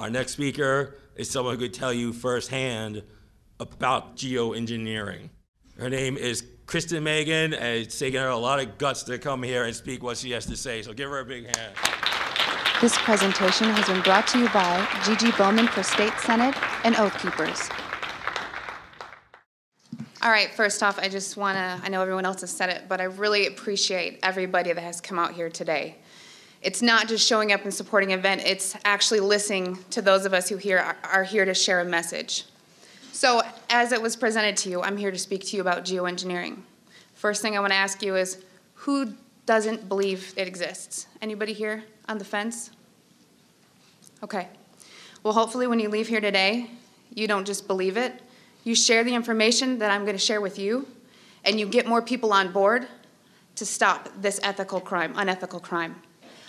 Our next speaker is someone who could tell you firsthand about geoengineering. Her name is Kristen Meghan, and it's taken her a lot of guts to come here and speak what she has to say, so give her a big hand. This presentation has been brought to you by Gigi Bowman for State Senate and Oath Keepers. All right, first off, I just want to, I know everyone else has said it, but I really appreciate everybody that has come out here today. It's not just showing up and supporting an event, it's actually listening to those of us who are here to share a message. So, as it was presented to you, I'm here to speak to you about geoengineering. First thing I want to ask you is, who doesn't believe it exists? Anybody here on the fence? Okay. Well, hopefully when you leave here today, you don't just believe it, you share the information that I'm going to share with you, and you get more people on board to stop this unethical crime.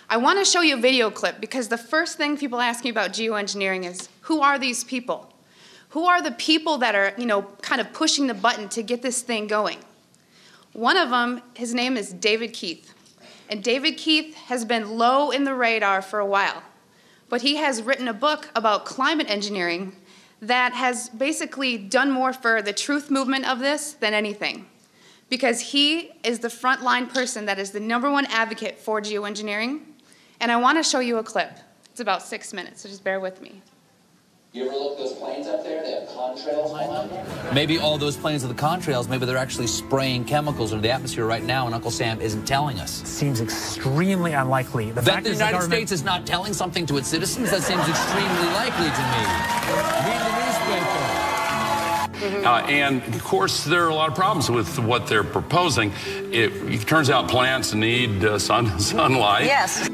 I want to show you a video clip because the first thing people ask me about geoengineering is, who are these people? Who are the people that are, kind of pushing the button to get this thing going? One of them, his name is David Keith. And David Keith has been low in the radar for a while, but he has written a book about climate engineering that has basically done more for the truth movement of this than anything. Because he is the frontline person that is the #1 advocate for geoengineering. And I want to show you a clip. It's about 6 minutes, so just bear with me. You ever look at those planes up there? They have contrails on them. Maybe all those planes are the contrails. Maybe they're actually spraying chemicals into the atmosphere right now, and Uncle Sam isn't telling us. Seems extremely unlikely. That the United States is not telling something to its citizens? That seems extremely likely to me. Read the newspaper. And, of course, there are a lot of problems with what they're proposing. It turns out plants need sunlight. Yes.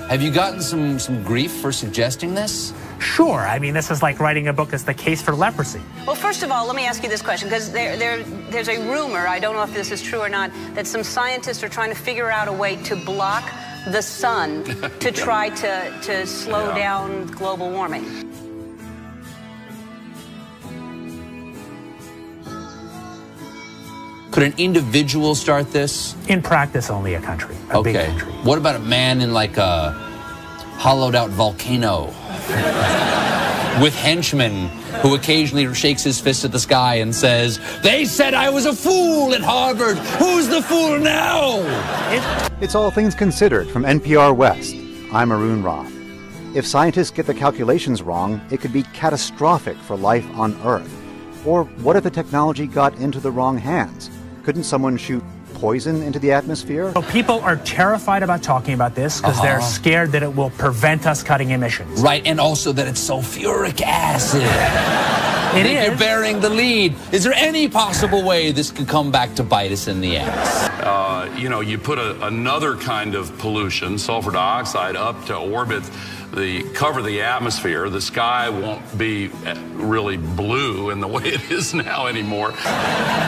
Have you gotten some grief for suggesting this? Sure. I mean, this is like writing a book that's the case for leprosy. Well, first of all, let me ask you this question, because there's a rumor, I don't know if this is true or not, that some scientists are trying to figure out a way to block the sun to try to slow down global warming. Could an individual start this? In practice, only a country, a big country. What about a man in like a hollowed out volcano with henchmen who occasionally shakes his fist at the sky and says, "They said I was a fool at Harvard. Who's the fool now?" It's All Things Considered from NPR West. I'm Arun Roth. If scientists get the calculations wrong, it could be catastrophic for life on Earth. Or what if the technology got into the wrong hands? Couldn't someone shoot poison into the atmosphere? So people are terrified about talking about this because they're scared that it will prevent us cutting emissions. Right, and also that it's sulfuric acid. It is. You're bearing the lead. Is there any possible way this could come back to bite us in the ass? You put another kind of pollution, sulfur dioxide, up to orbit, cover the atmosphere. The sky won't be really blue in the way it is now anymore.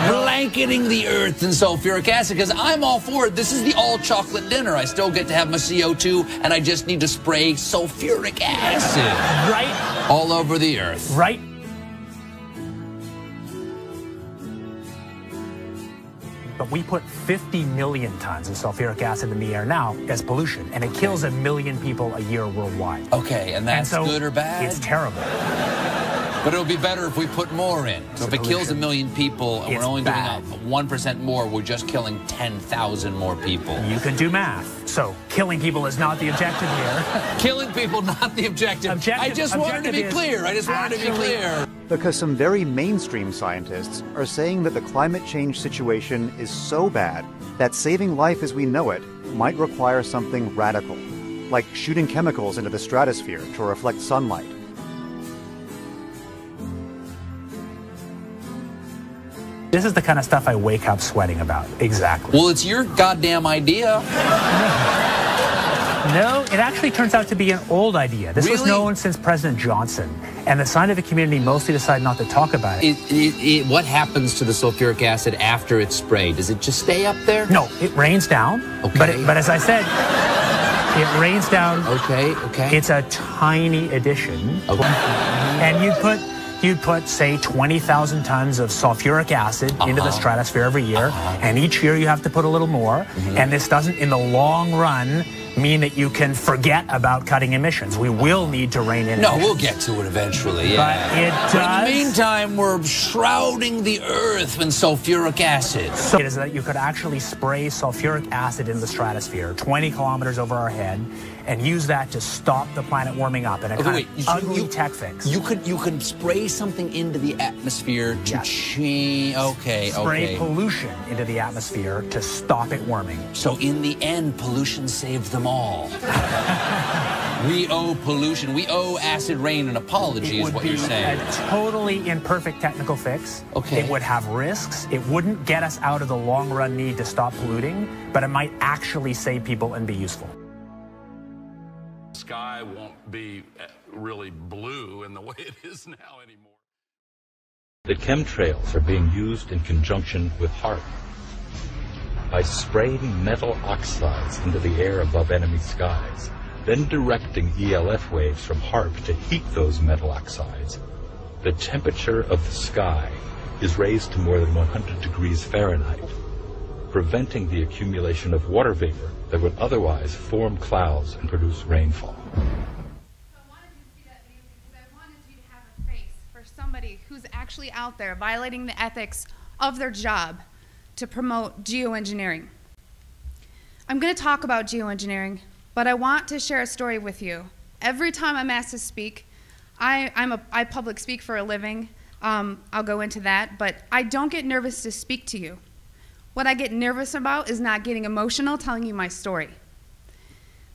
Blanketing the earth in sulfuric acid, because I'm all for it. This is the all-chocolate dinner. I still get to have my CO2, and I just need to spray sulfuric acid. Right. All over the earth. Right. But we put 50 million tons of sulfuric acid in the air now as pollution, and it kills 1 million people a year worldwide. Okay, and that's good or bad? It's terrible. But it'll be better if we put more in. So if it kills 1 million people and we're only doing 1% more, we're just killing 10,000 more people. You can do math. So killing people is not the objective here. Killing people, not the objective. I just wanted to be clear. Because some very mainstream scientists are saying that the climate change situation is so bad that saving life as we know it might require something radical, like shooting chemicals into the stratosphere to reflect sunlight. This is the kind of stuff I wake up sweating about. Exactly. Well, it's your goddamn idea. No, it actually turns out to be an old idea. This was known since President Johnson, and the scientific community mostly decided not to talk about it. What happens to the sulfuric acid after it's sprayed? Does it just stay up there? No, it rains down. Okay. But as I said, it rains down. Okay. It's a tiny addition. Okay. And you'd put, say, 20,000 tons of sulfuric acid into the stratosphere every year, and each year you have to put a little more, and this doesn't, in the long run, mean that you can forget about cutting emissions. We will need to rein in emissions. We'll get to it eventually, yeah. But it does. But in the meantime, we're shrouding the Earth in sulfuric acid. So it is that you could actually spray sulfuric acid in the stratosphere 20 kilometers over our head and use that to stop the planet warming up in a kind of ugly tech fix. You could spray something into the atmosphere to change. Spray pollution into the atmosphere to stop it warming. So in the end, pollution saved them all. We owe pollution. We owe acid rain an apology, is what you're saying. It would be a totally imperfect technical fix. Okay. It would have risks. It wouldn't get us out of the long-run need to stop polluting, but it might actually save people and be useful. The sky won't be really blue in the way it is now anymore. The chemtrails are being used in conjunction with HAARP. By spraying metal oxides into the air above enemy skies, then directing ELF waves from HAARP to heat those metal oxides, the temperature of the sky is raised to more than 100 degrees Fahrenheit, preventing the accumulation of water vapor that would otherwise form clouds and produce rainfall. So I wanted you to see that video because I wanted you to have a face for somebody who's actually out there violating the ethics of their job to promote geoengineering. I'm going to talk about geoengineering, but I want to share a story with you. Every time I'm asked to speak, I public speak for a living. I'll go into that, but I don't get nervous to speak to you. What I get nervous about is not getting emotional telling you my story.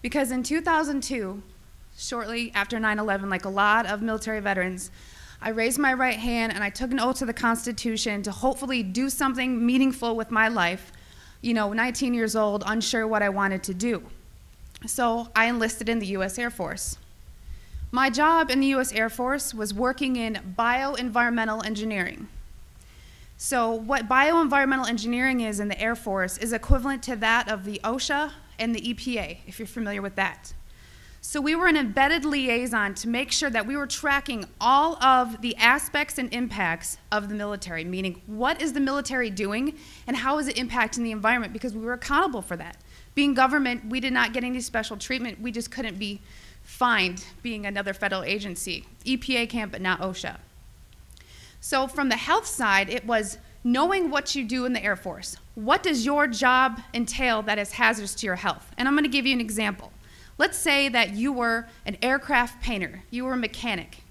Because in 2002, shortly after 9/11, like a lot of military veterans, I raised my right hand and I took an oath to the Constitution to hopefully do something meaningful with my life. 19 years old, unsure what I wanted to do. So I enlisted in the U.S. Air Force. My job in the U.S. Air Force was working in bioenvironmental engineering. So what bioenvironmental engineering is in the Air Force is equivalent to that of the OSHA and the EPA, if you're familiar with that. So we were an embedded liaison to make sure that we were tracking all of the aspects and impacts of the military, meaning what is the military doing and how is it impacting the environment, because we were accountable for that. Being government, we did not get any special treatment. We just couldn't be fined being another federal agency. EPA can, but not OSHA. So from the health side, it was knowing what you do in the Air Force. What does your job entail that is hazardous to your health? And I'm going to give you an example. Let's say that you were an aircraft painter. You were a mechanic.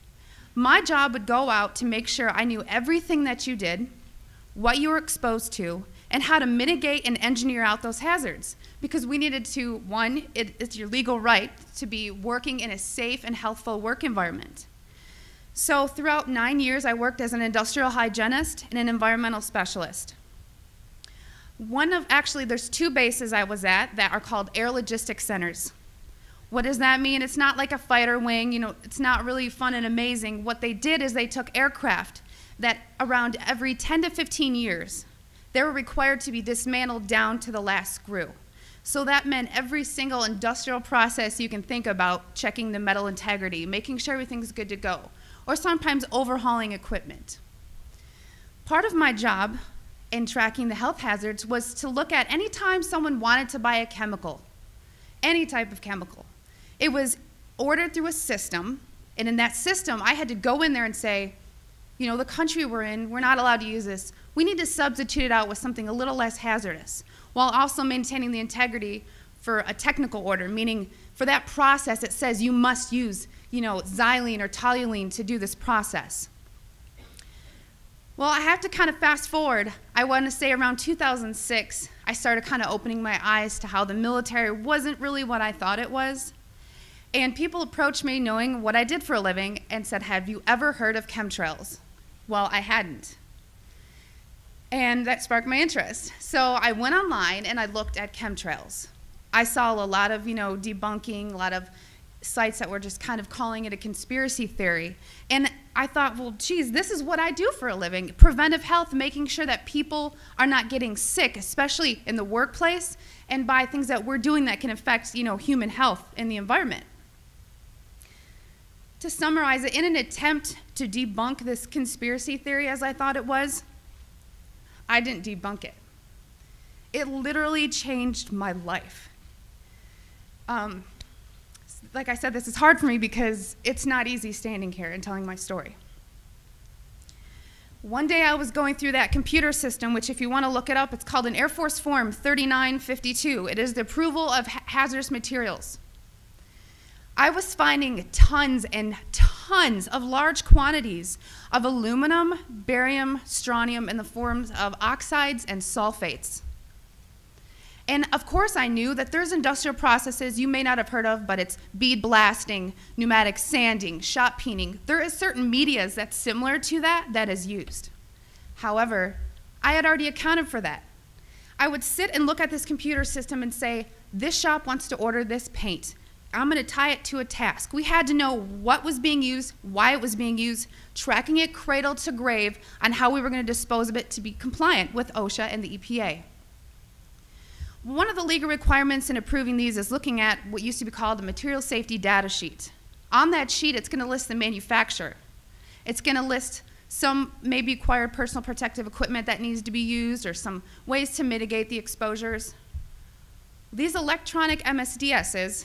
My job would go out to make sure I knew everything that you did, what you were exposed to, and how to mitigate and engineer out those hazards. Because we needed to, one, it's your legal right to be working in a safe and healthful work environment. So throughout 9 years, I worked as an industrial hygienist and an environmental specialist. There's two bases I was at that are called air logistics centers. What does that mean? It's not like a fighter wing, it's not really fun and amazing. What they did is they took aircraft that around every 10 to 15 years, they were required to be dismantled down to the last screw. So that meant every single industrial process you can think about, checking the metal integrity, making sure everything's good to go, or sometimes overhauling equipment. Part of my job in tracking the health hazards was to look at any time someone wanted to buy a chemical, any type of chemical. It was ordered through a system, and in that system, I had to go in there and say, the country we're in, we're not allowed to use this. We need to substitute it out with something a little less hazardous, while also maintaining the integrity for a technical order, meaning for that process, it says you must use xylene or toluene to do this process. Well, I have to kind of fast forward. I want to say around 2006, I started kind of opening my eyes to how the military wasn't really what I thought it was. And people approached me knowing what I did for a living and said, have you ever heard of chemtrails? Well, I hadn't. And that sparked my interest. So I went online and I looked at chemtrails. I saw a lot of, debunking, a lot of sites that were just kind of calling it a conspiracy theory. And I thought, well, geez, this is what I do for a living. Preventive health, making sure that people are not getting sick, especially in the workplace, and by things that we're doing that can affect, human health in the environment. To summarize it, in an attempt to debunk this conspiracy theory as I thought it was, I didn't debunk it. It literally changed my life. Like I said, this is hard for me because it's not easy standing here and telling my story. One day I was going through that computer system, which if you want to look it up, it's called an Air Force Form 3952. It is the approval of hazardous materials. I was finding tons and tons of large quantities of aluminum, barium, strontium in the forms of oxides and sulfates. And of course I knew that there's industrial processes you may not have heard of, but it's bead blasting, pneumatic sanding, shot peening. There is certain medias that's similar to that is used. However, I had already accounted for that. I would sit and look at this computer system and say, this shop wants to order this paint. I'm going to tie it to a task. We had to know what was being used, why it was being used, tracking it cradle to grave on how we were going to dispose of it to be compliant with OSHA and the EPA. One of the legal requirements in approving these is looking at what used to be called a material safety data sheet. On that sheet, it's going to list the manufacturer. It's going to list some maybe acquired personal protective equipment that needs to be used or some ways to mitigate the exposures. These electronic MSDSs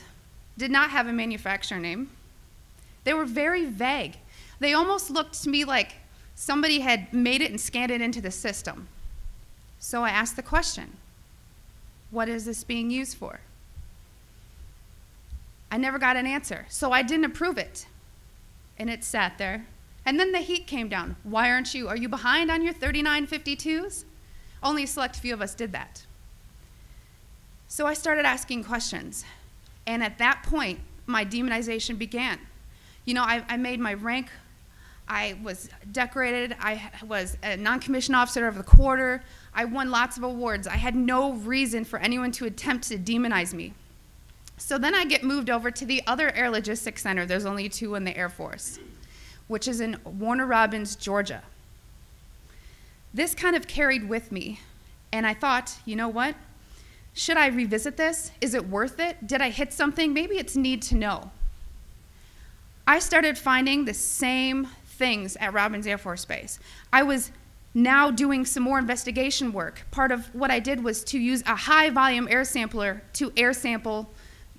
did not have a manufacturer name. They were very vague. They almost looked to me like somebody had made it and scanned it into the system. So I asked the question, what is this being used for? I never got an answer, so I didn't approve it. And it sat there. And then the heat came down. Why aren't you? Are you behind on your 3952s? Only a select few of us did that. So I started asking questions. And at that point, my demonization began. You know, I made my rank. I was decorated. I was a non-commissioned officer of the quarter. I won lots of awards. I had no reason for anyone to attempt to demonize me. So then I get moved over to the other Air Logistics Center. There's only 2 in the Air Force, which is in Warner Robins, Georgia. This kind of carried with me. And I thought, you know what? Should I revisit this? Is it worth it? Did I hit something? Maybe it's need to know. I started finding the same things at Robins Air Force Base. I was now doing some more investigation work. Part of what I did was to use a high volume air sampler to air sample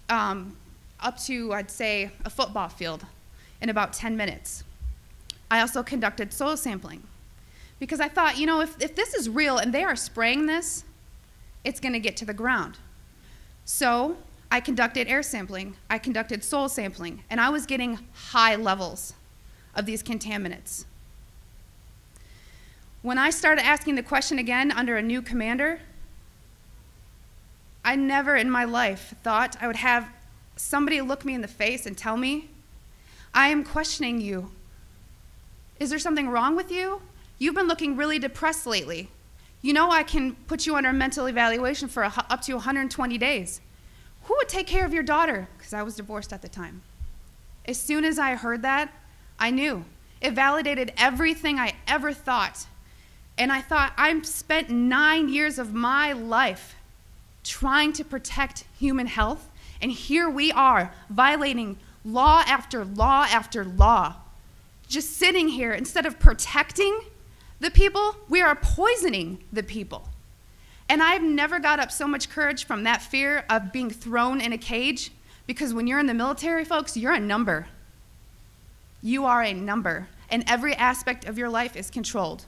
up to, I'd say, a football field in about 10 minutes. I also conducted soil sampling because I thought, you know, if this is real and they are spraying this, it's going to get to the ground. So I conducted air sampling, I conducted soil sampling, and I was getting high levels of these contaminants. When I started asking the question again under a new commander, I never in my life thought I would have somebody look me in the face and tell me, I am questioning you. Is there something wrong with you? You've been looking really depressed lately. You know I can put you under a mental evaluation for up to 120 days. Who would take care of your daughter? Because I was divorced at the time. As soon as I heard that, I knew. It validated everything I ever thought. And I thought, I've spent 9 years of my life trying to protect human health, and here we are violating law after law after law. Just sitting here, instead of protecting the people, we are poisoning the people. And I've never got up so much courage from that fear of being thrown in a cage, because when you're in the military, folks, you're a number. You are a number, and every aspect of your life is controlled.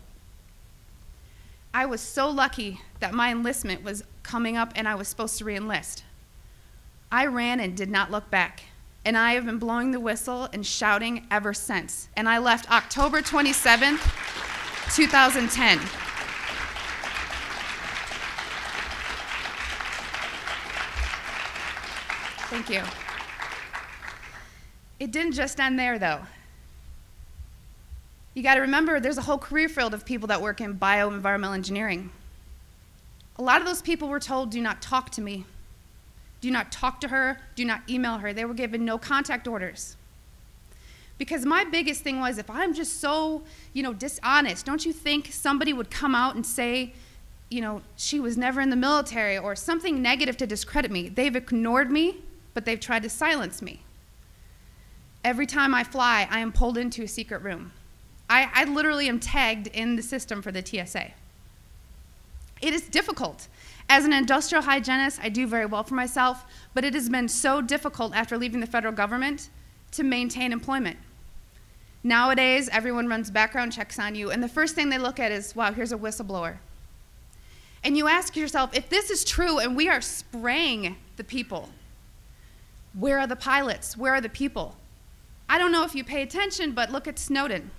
I was so lucky that my enlistment was coming up and I was supposed to re-enlist. I ran and did not look back, and I have been blowing the whistle and shouting ever since. And I left October 27th, 2010. Thank you. It didn't just end there, though. You got to remember, there's a whole career field of people that work in bioenvironmental engineering. A lot of those people were told, do not talk to me. Do not talk to her. Do not email her. They were given no contact orders. Because my biggest thing was, if I'm just so, dishonest, don't you think somebody would come out and say, she was never in the military or something negative to discredit me? They've ignored me, but they've tried to silence me. Every time I fly, I am pulled into a secret room. I literally am tagged in the system for the TSA. It is difficult. As an industrial hygienist, I do very well for myself, but it has been so difficult after leaving the federal government to maintain employment. Nowadays, everyone runs background checks on you, and the first thing they look at is, wow, here's a whistleblower. And you ask yourself, if this is true and we are spraying the people, where are the pilots? Where are the people? I don't know if you pay attention, but look at Snowden.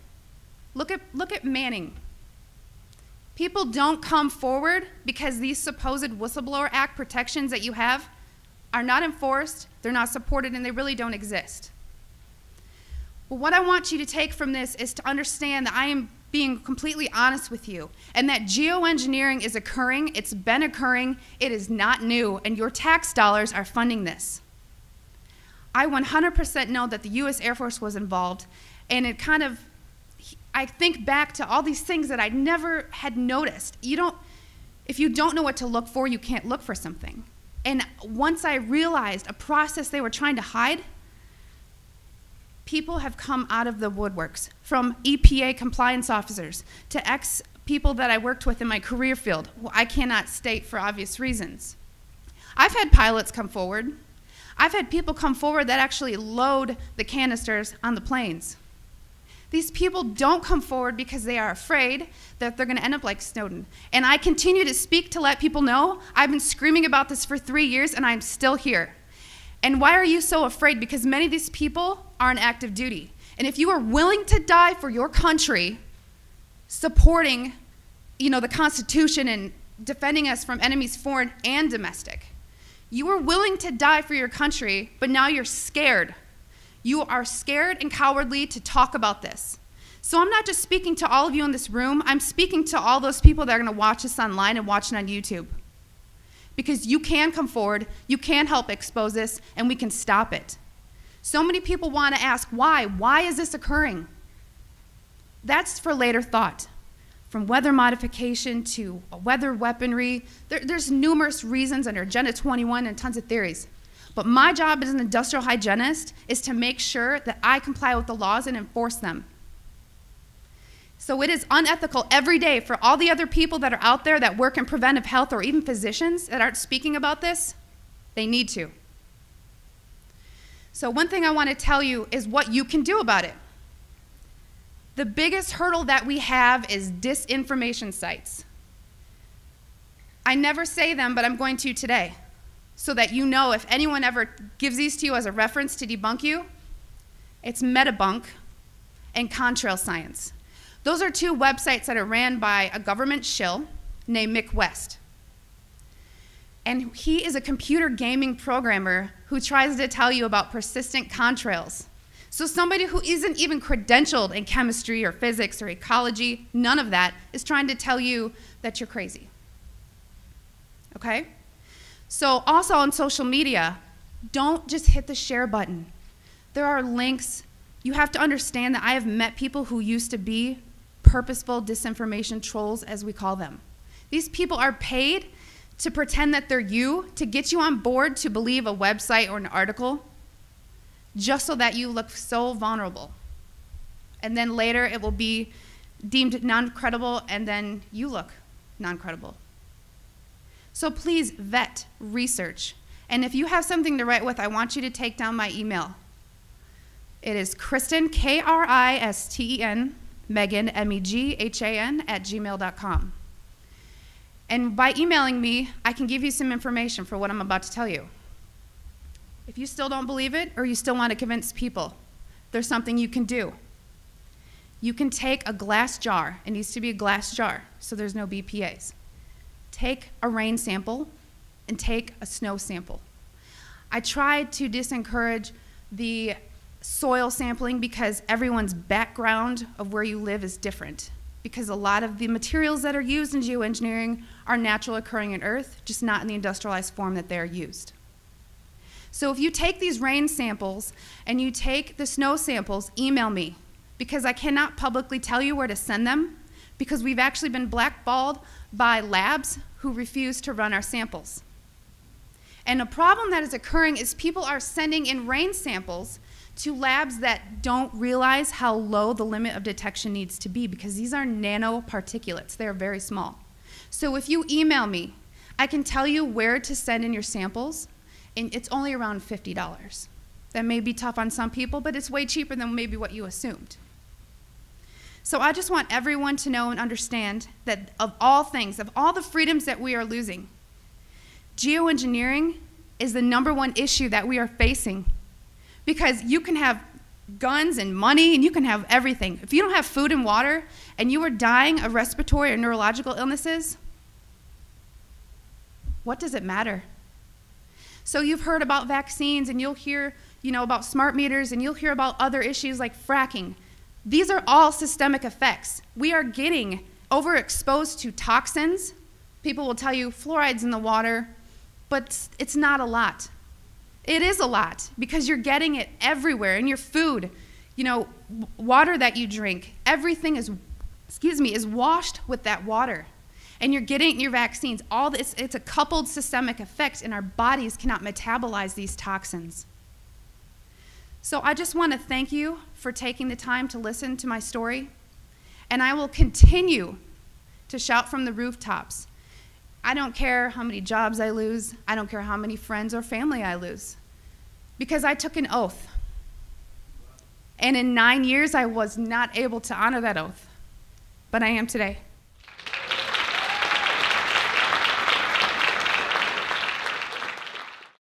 Look at Manning. People don't come forward because these supposed Whistleblower Act protections that you have are not enforced, they're not supported, and they really don't exist. But what I want you to take from this is to understand that I am being completely honest with you, and that geoengineering is occurring, it's been occurring, it is not new, and your tax dollars are funding this. I 100% know that the US Air Force was involved, and it kind of, I think back to all these things that I never had noticed. If you don't know what to look for, you can't look for something. And once I realized a process they were trying to hide, people have come out of the woodworks, from EPA compliance officers to ex-people that I worked with in my career field, who I cannot state for obvious reasons. I've had pilots come forward. I've had people come forward that actually load the canisters on the planes. These people don't come forward because they are afraid that they're going to end up like Snowden. And I continue to speak to let people know I've been screaming about this for 3 years and I'm still here. And why are you so afraid? Because many of these people are on active duty. And if you are willing to die for your country, supporting, the Constitution and defending us from enemies foreign and domestic, you are willing to die for your country, but now you're scared. You are scared and cowardly to talk about this. So I'm not just speaking to all of you in this room, I'm speaking to all those people that are going to watch this online and watch it on YouTube. Because you can come forward, you can help expose this, and we can stop it. So many people want to ask, why? Why is this occurring? That's for later thought. From weather modification to weather weaponry, there's numerous reasons under Agenda 21 and tons of theories. But my job as an industrial hygienist is to make sure that I comply with the laws and enforce them. So it is unethical every day for all the other people that are out there that work in preventive health, or even physicians that aren't speaking about this. They need to. So one thing I want to tell you is what you can do about it. The biggest hurdle that we have is disinformation sites. I never say them, but I'm going to today, so that you know if anyone ever gives these to you as a reference to debunk you, it's Metabunk and Contrail Science. Those are two websites that are ran by a government shill named Mick West. And he is a computer gaming programmer who tries to tell you about persistent contrails. So somebody who isn't even credentialed in chemistry or physics or ecology, none of that, is trying to tell you that you're crazy. Okay? So also on social media, don't just hit the share button. There are links. You have to understand that I have met people who used to be purposeful disinformation trolls, as we call them. These people are paid to pretend that they're you, to get you on board to believe a website or an article, just so that you look so vulnerable. And then later it will be deemed non-credible, and then you look non-credible. So please vet, research. And if you have something to write with, I want you to take down my email. It is Kristen, Kristen, Meghan, Meghan, @gmail.com. And by emailing me, I can give you some information for what I'm about to tell you. If you still don't believe it, or you still want to convince people, there's something you can do. You can take a glass jar. It needs to be a glass jar, so there's no BPAs. Take a rain sample and take a snow sample. I tried to discourage the soil sampling because everyone's background of where you live is different. Because a lot of the materials that are used in geoengineering are natural occurring in Earth, just not in the industrialized form that they're used. So if you take these rain samples and you take the snow samples, email me, because I cannot publicly tell you where to send them, because we've actually been blackballed by labs who refuse to run our samples. And a problem that is occurring is people are sending in rain samples to labs that don't realize how low the limit of detection needs to be, because these are nanoparticulates. They are very small. So if you email me, I can tell you where to send in your samples, and it's only around $50. That may be tough on some people, but it's way cheaper than maybe what you assumed. So I just want everyone to know and understand that of all things, of all the freedoms that we are losing, geoengineering is the #1 issue that we are facing. Because you can have guns and money and you can have everything. If you don't have food and water and you are dying of respiratory or neurological illnesses, what does it matter? So you've heard about vaccines, and you'll hear, about smart meters, and you'll hear about other issues like fracking. These are all systemic effects. We are getting overexposed to toxins. People will tell you fluoride's in the water, but it's not a lot. It is a lot, because you're getting it everywhere in your food, water that you drink. Everything is washed with that water. And you're getting your vaccines. All this, it's a coupled systemic effect, and our bodies cannot metabolize these toxins. So I just want to thank you for taking the time to listen to my story, and I will continue to shout from the rooftops. I don't care how many jobs I lose. I don't care how many friends or family I lose, because I took an oath. And in 9 years, I was not able to honor that oath, but I am today.